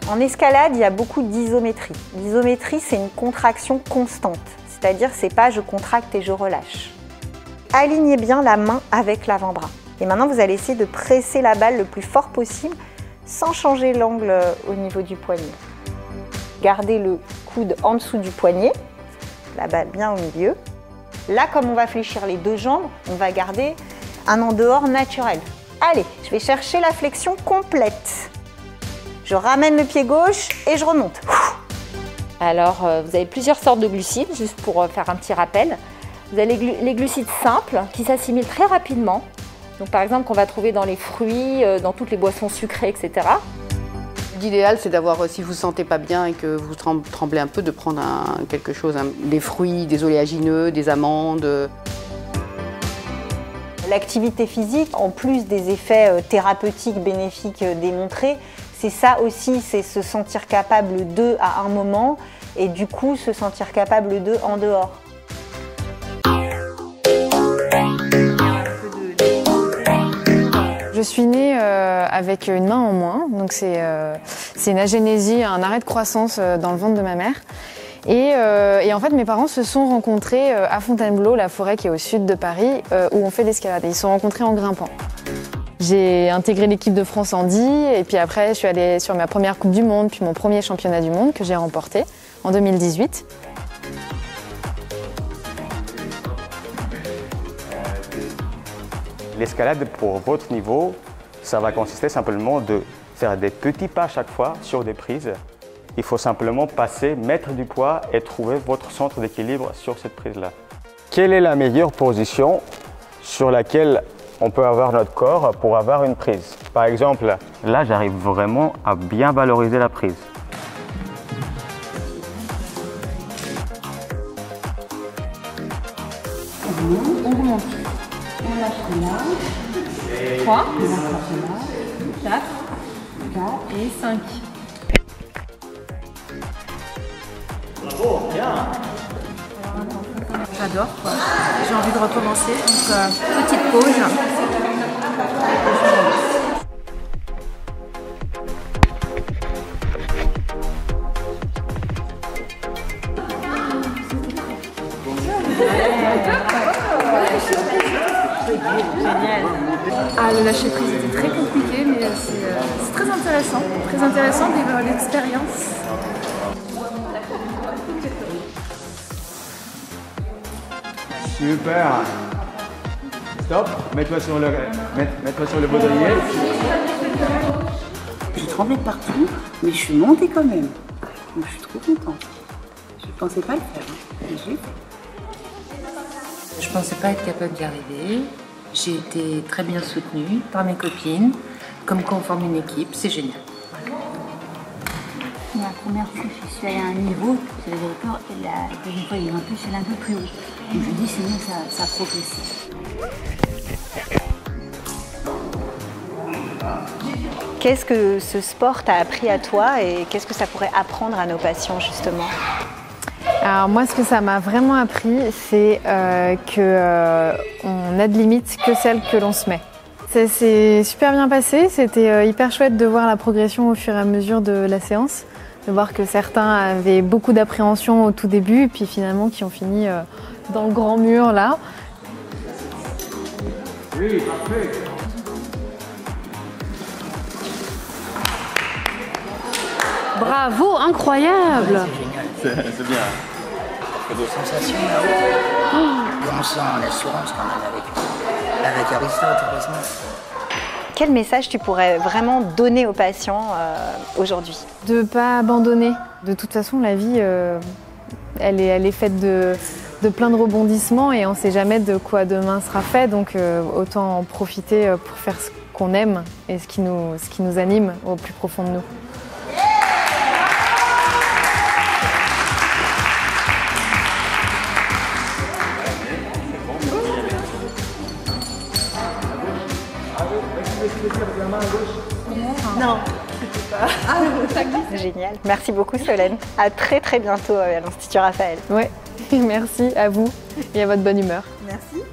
En escalade, il y a beaucoup d'isométrie. L'isométrie, c'est une contraction constante, c'est-à-dire c'est pas je contracte et je relâche. Alignez bien la main avec l'avant-bras. Et maintenant, vous allez essayer de presser la balle le plus fort possible sans changer l'angle au niveau du poignet. Gardez le coude en dessous du poignet, la balle bien au milieu. Là, comme on va fléchir les deux jambes, on va garder un en dehors naturel. Allez, je vais chercher la flexion complète. Je ramène le pied gauche et je remonte. Alors, vous avez plusieurs sortes de glucides, juste pour faire un petit rappel. Vous avez les glucides simples qui s'assimilent très rapidement. Donc, par exemple, qu'on va trouver dans les fruits, dans toutes les boissons sucrées, etc. L'idéal, c'est d'avoir, si vous ne vous sentez pas bien et que vous tremblez un peu, de prendre quelque chose, des fruits, des oléagineux, des amandes. L'activité physique, en plus des effets thérapeutiques bénéfiques démontrés, c'est ça aussi, c'est se sentir capable d'eux à un moment et du coup se sentir capable d'eux en dehors. Je suis née avec une main en moins, donc c'est une agénésie, un arrêt de croissance dans le ventre de ma mère. Et en fait, mes parents se sont rencontrés à Fontainebleau, la forêt qui est au sud de Paris, où on fait de l'escalade. Ils se sont rencontrés en grimpant. J'ai intégré l'équipe de France handi, et puis après, je suis allée sur ma première Coupe du Monde, puis mon premier championnat du monde que j'ai remporté en 2018. L'escalade, pour votre niveau, ça va consister simplement de faire des petits pas à chaque fois sur des prises. Il faut simplement passer, mettre du poids et trouver votre centre d'équilibre sur cette prise-là. Quelle est la meilleure position sur laquelle on peut avoir notre corps pour avoir une prise? Par exemple, là, j'arrive vraiment à bien valoriser la prise. On remonte. On lâche là. 3, 4 et 5. Bravo, bien. J'adore, quoi. J'ai envie de recommencer. Donc, petite pause. Génial. Ah, le lâcher prise était très compliqué, mais c'est très intéressant. Très intéressant de vivre l'expérience. Super. Stop. Mets-toi sur le baudrier. J'ai tremblé de partout, mais je suis montée quand même. Donc je suis trop contente. Je ne pensais pas le faire, mais j'ai fait. Je ne pensais pas être capable d'y arriver. J'ai été très bien soutenue par mes copines. Comme quand on forme une équipe, c'est génial. La première fois, je suis allée à un niveau, j'avais peur, et la deuxième fois, il est un peu, c'est un peu plus haut. Donc je me dis, c'est mieux, ça progresse. Qu'est-ce que ce sport t'a appris à toi et qu'est-ce que ça pourrait apprendre à nos patients justement? Alors moi, ce que ça m'a vraiment appris, c'est qu'on n'a de limites que celles que l'on se met. Ça s'est super bien passé, c'était hyper chouette de voir la progression au fur et à mesure de la séance, de voir que certains avaient beaucoup d'appréhension au tout début, et puis finalement qui ont fini dans le grand mur là. Oui, parfait. Bravo, incroyable! C'est bien. Ça fait des sensations. On sent l'assurance quand même avec Aristote, heureusement. Quel message tu pourrais vraiment donner aux patients aujourd'hui? De ne pas abandonner. De toute façon, la vie, elle est faite de plein de rebondissements et on ne sait jamais de quoi demain sera fait. Donc autant en profiter pour faire ce qu'on aime et ce qui nous anime au plus profond de nous. Non, c'était pas. Ah, génial. Merci beaucoup Solène. À très très bientôt à l'Institut Raphaël. Ouais, merci à vous et à votre bonne humeur. Merci.